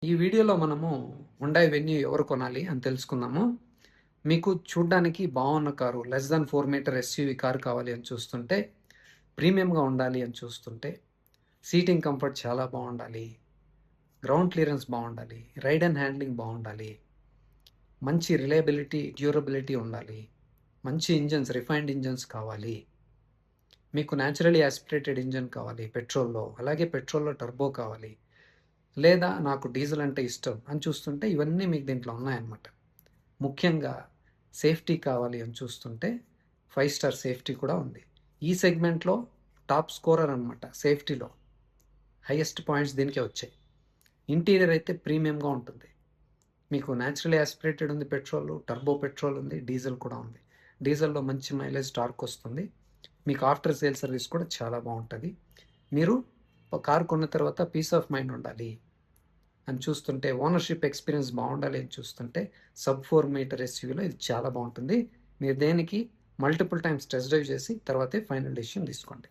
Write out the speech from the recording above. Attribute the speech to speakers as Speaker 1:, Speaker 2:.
Speaker 1: ఈ వీడియోలో మనము హుండాయ్ వెన్యూ ఎవరు కొనాలి అని తెలుసుకుందాము. మీకు చూడ్డానికి బాగున్న car less than 4 metre SUV car కావాలి అని చూస్తుంటే, ప్రీమియంగా ఉండాలి అని చూస్తుంటే, సీటింగ్ కంఫర్ట్ చాలా బాగుండాలి, గ్రౌండ్ క్లియరెన్స్ బాగుండాలి, రైడ్ అండ్ హ్యాండ్లింగ్ బాగుండాలి, మంచి రిలయబిలిటీ, డ్యూరబిలిటీ ఉండాలి, మంచి ఇంజన్స్, రిఫైన్డ్ ఇంజన్స్ కావాలి, మీకు న్యాచురలీ యాస్పిరేటెడ్ ఇంజన్ కావాలి పెట్రోల్లో, అలాగే పెట్రోల్లో టర్బో కావాలి, లేదా నాకు డీజిల్ అంటే ఇష్టం అని చూస్తుంటే ఇవన్నీ మీకు దీంట్లో ఉన్నాయన్నమాట. ముఖ్యంగా సేఫ్టీ కావాలి అని చూస్తుంటే 5 స్టార్ సేఫ్టీ కూడా ఉంది. ఈ సెగ్మెంట్లో టాప్ స్కోరర్ అనమాట సేఫ్టీలో. హైయెస్ట్ పాయింట్స్ దీనికే వచ్చాయి. ఇంటీరియర్ అయితే ప్రీమియంగా ఉంటుంది. మీకు న్యాచురలీ యాస్పిరేటెడ్ ఉంది పెట్రోల్, టర్బో పెట్రోల్ ఉంది, డీజిల్ కూడా ఉంది. డీజిల్లో మంచి మైలేజ్ టార్క్ వస్తుంది. మీకు ఆఫ్టర్ సేల్ సర్వీస్ కూడా చాలా బాగుంటుంది. మీరు కారు కొన్న తర్వాత పీస్ ఆఫ్ మైండ్ ఉండాలి అని చూస్తుంటే, ఓనర్షిప్ ఎక్స్పీరియన్స్ బాగుండాలి అని చూస్తుంటే సబ్ 4 మీటర్ ఎస్యూవీలో ఇది చాలా బాగుంటుంది. మీరు దేనికి మల్టిపుల్ టైమ్స్ టెస్ట్ డ్రైవ్ చేసి తర్వాతే ఫైనల్ డెసిషన్ తీసుకోండి.